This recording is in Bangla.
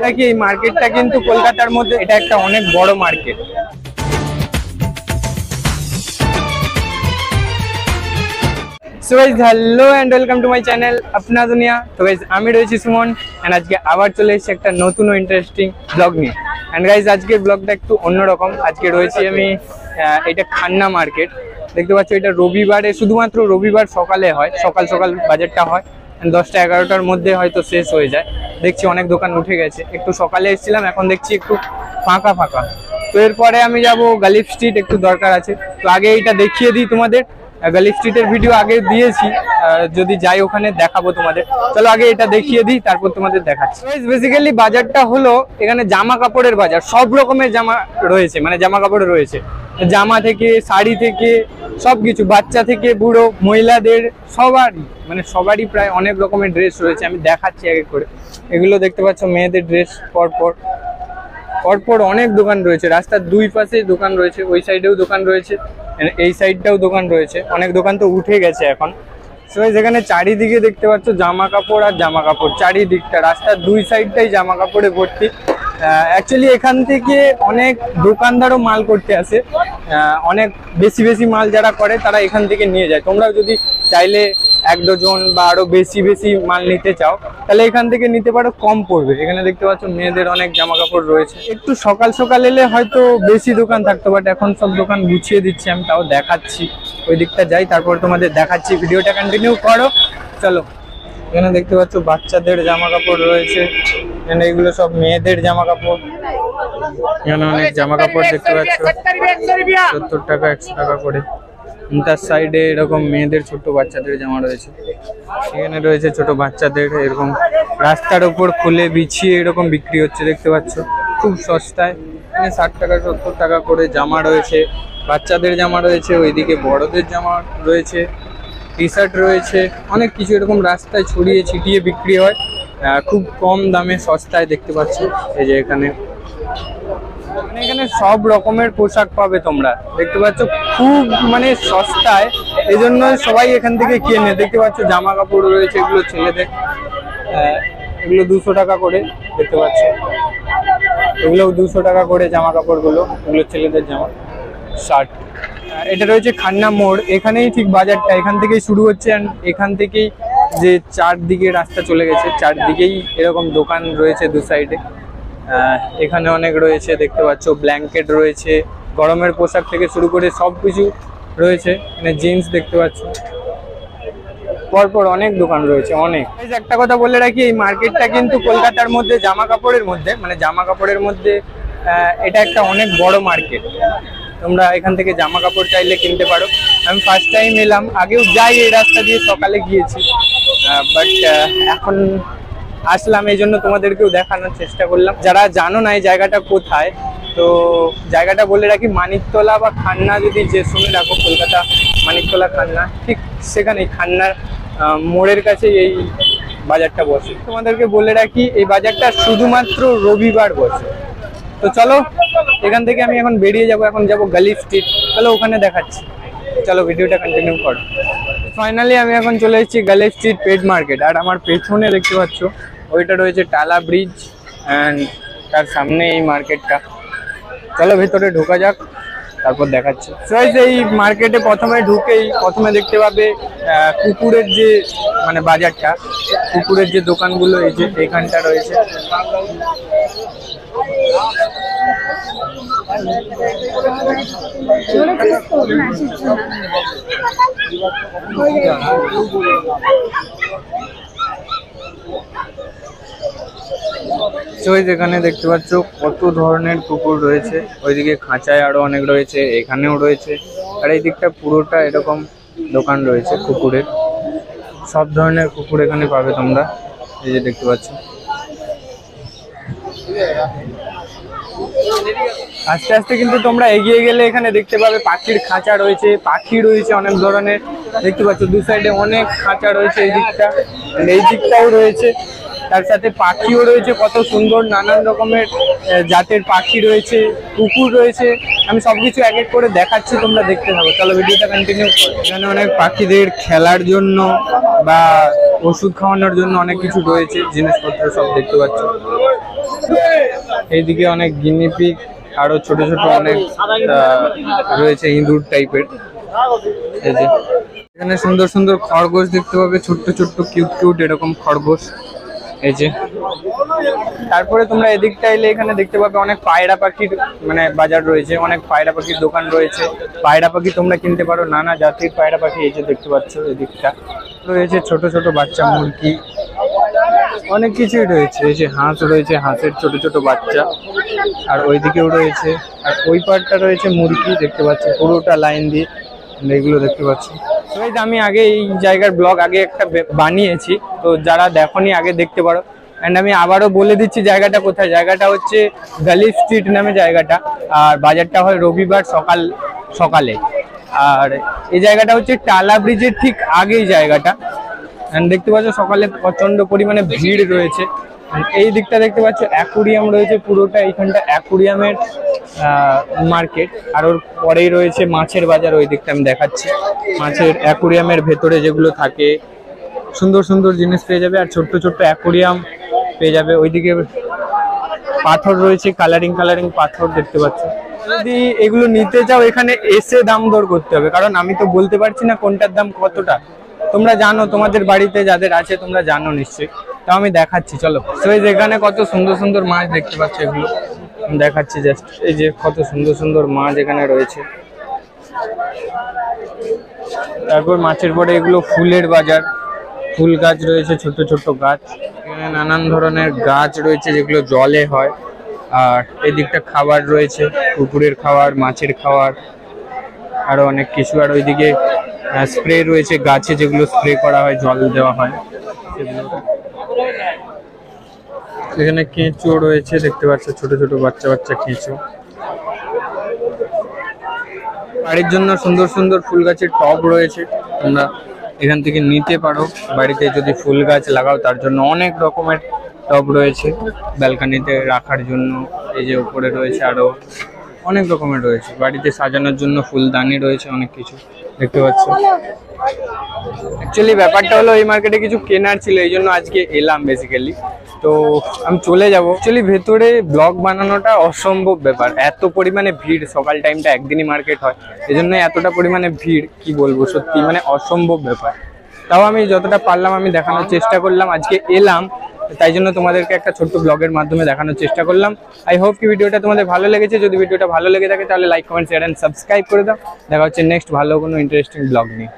নাকি এই মার্কেটটা কিন্তু কলকাতার মধ্যে এটা একটা অনেক বড় market. So guys hello and welcome to my channel Apna Duniya. তো গাইস আমি রয়েছি সুমন এন্ড আজকে আবার চলে এসেছি একটা নতুন ও ইন্টারেস্টিং ব্লগ নিয়ে। এন্ড গাইস আজকের ব্লগটা একটু অন্যরকম। আজকে রয়েছি আমি এটা খান্না মার্কেট, দেখতে পাচ্ছ। এটা রবিবারে, শুধুমাত্র রবিবার সকালে হয়, সকাল সকাল বাজারটা হয়, 10টা 11টার মধ্যে হয়তো শেষ হয়ে যায়। দেখছি অনেক দোকান উঠে গেছে, একটু সকালে এসেছিলাম, এখন দেখছি একটু ফাঁকা ফাঁকা। তো এরপরে আমি যাব গালিফ স্ট্রিট, একটু দরকার আছে। তো আগে এইটা দেখিয়ে দিই তোমাদের, গালিফ স্ট্রিটের ভিডিও আগে দিয়েছি, যদি যাই ওখানে দেখাবো তোমাদের। চলো আগে এটা দেখিয়ে দিই, তারপর তোমাদের দেখাচ্ছি। বেসিক্যালি বাজারটা হলো এখানে জামা কাপড়ের বাজার, সব রকমের জামা রয়েছে, মানে জামা কাপড় রয়েছে, জামা থেকে শাড়ি থেকে সবকিছু, বাচ্চা থেকে বুড়ো মহিলাদের সবারই, মানে সবারই প্রায় অনেক রকমের ড্রেস রয়েছে। আমি দেখাচ্ছি আগে করে। এগুলো দেখতে পাচ্ছ মেয়েদের ড্রেস, পরপর পরপর অনেক দোকান রয়েছে, রাস্তার দুই পাশে দোকান রয়েছে, ওই সাইডেও দোকান রয়েছে, এই সাইডটাও দোকান রয়েছে। অনেক দোকান তো উঠে গেছে এখন। সো যেখানে চারিদিকে দেখতে পাচ্ছ জামা কাপড় আর জামা কাপড়, চারিদিকটা রাস্তার দুই সাইডটাই জামা কাপড়ে ভর্তি। অ্যাকচুয়ালি এখান থেকে অনেক দোকানদারও মাল করতে আসে, অনেক বেশি বেশি মাল যারা করে তারা এখান থেকে নিয়ে যায়। তোমরাও যদি চাইলে 1-2 বা আরো বেশি বেশি মাল নিতে চাও তাহলে এখান থেকে নিতে পারো, কম পড়বে। এখানে দেখতে পাচ্ছ মেয়েদের অনেক জামা কাপড় রয়েছে। একটু সকাল সকাল এলে হয়তো বেশি দোকান থাকতো, বাট এখন সব দোকান গুছিয়ে দিচ্ছি, আমি তাও দেখাচ্ছি। ওই দিকটা যাই, তারপর তোমাদের দেখাচ্ছি। ভিডিওটা কন্টিনিউ করো, চলো। এখানে দেখতে পাচ্ছ বাচ্চাদের জামা কাপড় রয়েছে, এখানে এগুলো সব মেয়েদের জামা কাপড়। এখানে অনেক জামা কাপড় দেখতে পাচ্ছ, 70 টাকা 100 টাকা করে। তার সাইডে এরকম মেয়েদের ছোট বাচ্চাদের জামা রয়েছে, এখানে রয়েছে ছোট বাচ্চাদের, এরকম রাস্তার উপর খুলে বিছিয়ে এরকম বিক্রি হচ্ছে, দেখতে পাচ্ছ খুব সস্তায়। এখানে 60 টাকা 70 টাকা করে জামা রয়েছে, বাচ্চাদের জামা রয়েছে, ওইদিকে বড়দের জামা রয়েছে, টি শার্ট রয়েছে, অনেক কিছু এরকম রাস্তায় ছড়িয়ে ছিটিয়ে বিক্রি হয়, খুব কম দামে সস্তায়, দেখতে পাচ্ছ। এই যে এখানে সব রকমের পোশাক পাবে তোমরা, দেখতে পাচ্ছ খুব মানে সস্তায়, এই জন্য সবাই এখান থেকে কেনে। দেখতে পাচ্ছ জামা কাপড় রয়েছে, এগুলো ছেলেদের, এগুলো 200 টাকা করে, দেখতে পাচ্ছ এগুলো 200 টাকা করে জামা কাপড়গুলো, এগুলো ছেলেদের জামা, শার্ট। এটা রয়েছে খান্না মোড়, এখানেই ঠিক বাজারটা, এখান থেকেই শুরু হচ্ছে। অ্যান্ড এখান থেকেই যে চারদিকে রাস্তা চলে গেছে, চারদিকেই এরকম দোকান রয়েছে দু সাইডে। এখানে অনেক রয়েছে, দেখতে পাচ্ছ ব্ল্যাঙ্কেট রয়েছে, গরমের পোশাক থেকে শুরু করে সব কিছু রয়েছে। মানে জিন্স দেখতে পাচ্ছ, পরপর অনেক দোকান রয়েছে, অনেক। একটা কথা বলে রাখি, এই মার্কেটটা কিন্তু কলকাতার মধ্যে জামা কাপড়ের মধ্যে, মানে জামা কাপড়ের মধ্যে এটা একটা অনেক বড় মার্কেট। তোমরা এখান থেকে জামা কাপড় চাইলে কিনতে পারো। আমি ফার্স্ট টাইম এলাম, আগেও যাই এই রাস্তা দিয়ে, সকালে গিয়েছি, বাট এখন আসলাম, এই জন্য তোমাদেরকেও দেখানোর চেষ্টা করলাম। যারা জানো না এই জায়গাটা কোথায়, তো জায়গাটা বলে রাখি, মানিকতলা বা খান্না, যদি যে শুনে রাখো, কলকাতা মানিকতলা খান্না, ঠিক সেখানেই খান্নার মোড়ের কাছে এই বাজারটা বসে। তোমাদেরকে বলে রাখি এই বাজারটা শুধুমাত্র রবিবার বসে। তো চলো এখান থেকে আমি এখন বেরিয়ে যাব, এখন যাব গালিফ স্ট্রিট, চলো ওখানে দেখাচ্ছি। চলো ভিডিওটা কন্টিনিউ করো। ফাইনালি আমি এখন চলে এসেছি গালিফ স্ট্রিট পেট মার্কেট, আর আমার পেছনে দেখতে পাচ্ছ ওইটা রয়েছে টালা ব্রিজ, অ্যান্ড তার সামনে এই মার্কেটটা। চলো ভেতরে ঢোকা যাক, তারপর দেখাচ্ছি। এই মার্কেটে প্রথমে দেখতে পাবে কুকুরের যে মানে বাজারটা, কুকুরের যে দোকানগুলো এই যে এখানটা রয়েছে। যেখানে দেখতে পাচ্ছ কত ধরনের কুকুর রয়েছে, ওইদিকে খাঁচায় আরো অনেক রয়েছে, এখানেও রয়েছে, আর এই দিকটা পুরোটা এরকম দোকান রয়েছে কুকুরের। সব ধরনের কুকুর এখানে পাবে তোমরা, এই যে দেখতে পাচ্ছ। আস্তে আস্তে কিন্তু তোমরা এগিয়ে গেলে এখানে দেখতে পাবে পাখির খাঁচা রয়েছে, পাখি রয়েছে অনেক ধরনের, দেখতে পাচ্ছ দু সাইডে অনেক খাঁচা রয়েছে, এই দিকটাও রয়েছে, তার সাথে পাখিও রয়েছে, কত সুন্দর নানান রকমের জাতের পাখি রয়েছে, কুকুর রয়েছে, আমি সবকিছু এক এক করে দেখাচ্ছি, তোমরা দেখতে থাকো। চলো ভিডিওটা কন্টিনিউ করো। এখানে অনেক পাখিদের খেলার জন্য বা ওষুধ খাওয়ানোর জন্য অনেক কিছু রয়েছে, জিনিসপত্র সব দেখতে পাচ্ছ। এইদিকে অনেক গিনিপিগ, আরো ছোট ছোট অনেক রয়েছে ইঁদুর টাইপের। এই যে এখানে সুন্দর সুন্দর খরগোশ দেখতে পাবে, ছোট্ট ছোট্ট কিউট কিউট এরকম খরগোশ। এই যে তারপরে তোমরা এদিকটা এলে এখানে দেখতে পাবে অনেক পায়রা পাখির মানে বাজার রয়েছে, অনেক পায়রা পাখির দোকান রয়েছে। পায়রা পাখি তোমরা কিনতে পারো, নানা জাতির পায়রা পাখি। এই যে দেখতে পাচ্ছ এদিকটা রয়েছে ছোট ছোট বাচ্চা মুরগি, অনেক কিছুই রয়েছে। এই যে হাঁস রয়েছে, হাঁসের ছোট ছোট বাচ্চা। আর ওইদিকেও রয়েছে, আর ওই পার্টটা রয়েছে মুরগি দেখতে পাচ্ছ, পুরোটা লাইন দিয়ে এগুলো দেখতে পাচ্ছ। আমি আগে এই জায়গার ব্লগ আগে একটা বানিয়েছি, তো যারা দেখোনি আগে দেখতে পারো। অ্যান্ড আমি আবারও বলে দিচ্ছি জায়গাটা কোথায়। জায়গাটা হচ্ছে গালি স্ট্রিট নামে জায়গাটা, আর বাজারটা হয় রবিবার সকালে। আর এই জায়গাটা হচ্ছে টালা ব্রিজের ঠিক আগেই জায়গাটা। অ্যান্ড দেখতে পাচ্ছ সকালে প্রচন্ড পরিমাণে ভিড় রয়েছে। এই দিকটা দেখতে পাচ্ছ অ্যাকুরিয়াম রয়েছে, পুরোটা এইখানটা অ্যাকুরিয়ামের মার্কেট। আর ওর পরেই রয়েছে মাছের বাজার, ওই দিকটা আমি দেখাচ্ছি। মাছের অ্যাকুরিয়ামের ভেতরে যেগুলো থাকে সুন্দর সুন্দর জিনিস পেয়ে যাবে, আর ছোট্ট ছোট্ট অ্যাকুরিয়াম পেয়ে যাবে। ওইদিকে পাথর রয়েছে, কালারিং পাথর দেখতে পাচ্ছ। যদি এগুলো নিতে চাও এখানে এসে দাম দর করতে হবে, কারণ আমি তো বলতে পারছি না কোনটার দাম কতটা। তোমরা জানো, তোমাদের বাড়িতে যাদের আছে তোমরা জানো নিশ্চয়ই, তাও আমি দেখাচ্ছি। চলো এখানে কত সুন্দর সুন্দর মাছ দেখতে পাচ্ছ, এগুলো দেখাচ্ছি জাস্ট। এই যে কত সুন্দর সুন্দর মাছ এখানে রয়েছে। তারপর মাছের পরে এগুলো ফুলের বাজার, ফুল গাছ রয়েছে, ছোট ছোট গাছ। এখানে নানান ধরনের গাছ রয়েছে যেগুলো জলে হয়। আর এদিকটা খাবার রয়েছে, কুকুরের খাবার, মাছের খাবার, আরো অনেক কিছু। আর ওইদিকে স্প্রে রয়েছে গাছে, যেগুলো স্প্রে করা হয়, জল দেওয়া হয় সেগুলো। এখানে কেঁচো রয়েছে দেখতে পাচ্ছ, ছোট ছোট বাচ্চা কেঁচো। বাড়ির জন্য সুন্দর সুন্দর ফুল গাছের টব রয়েছে, তোমরা এখান থেকে নিতে পারো। বাড়িতে যদি ফুল গাছ লাগাও তার জন্য অনেক রকমের টব রয়েছে, ব্যালকনিতে রাখার জন্য। এই যে উপরে রয়েছে আরো অনেক রকমের রয়েছে, বাড়িতে সাজানোর জন্য ফুলদানি রয়েছে, অনেক কিছু দেখতে পাচ্ছ। অ্যাকচুয়ালি ব্যাপারটা হলো এই মার্কেটে কিছু কেনার ছিল, এই জন্য আজকে এলাম বেসিক্যালি। তো আমি চলে যাবো। অ্যাকচুয়ালি ভেতরে ব্লগ বানানোটা অসম্ভব ব্যাপার, এত পরিমাণে ভিড়। সকাল টাইমটা একদিনই মার্কেট হয়, এই জন্য এতটা পরিমাণে ভিড়, কি বলবো, সত্যি মানে অসম্ভব ব্যাপার। তাও আমি যতটা পারলাম আমি দেখানোর চেষ্টা করলাম। আজকে এলাম তাই জন্য তোমাদেরকে একটা ছোট্ট ব্লগের মাধ্যমে দেখানোর চেষ্টা করলাম। আই হোপ কি ভিডিওটা তোমাদের ভালো লেগেছে। যদি ভিডিওটা ভালো লেগে থাকে তাহলে like, comment, share and subscribe করে দাও। দেখা হচ্ছে নেক্সট ভালো কোনো ইন্টারেস্টিং ব্লগ নিয়ে।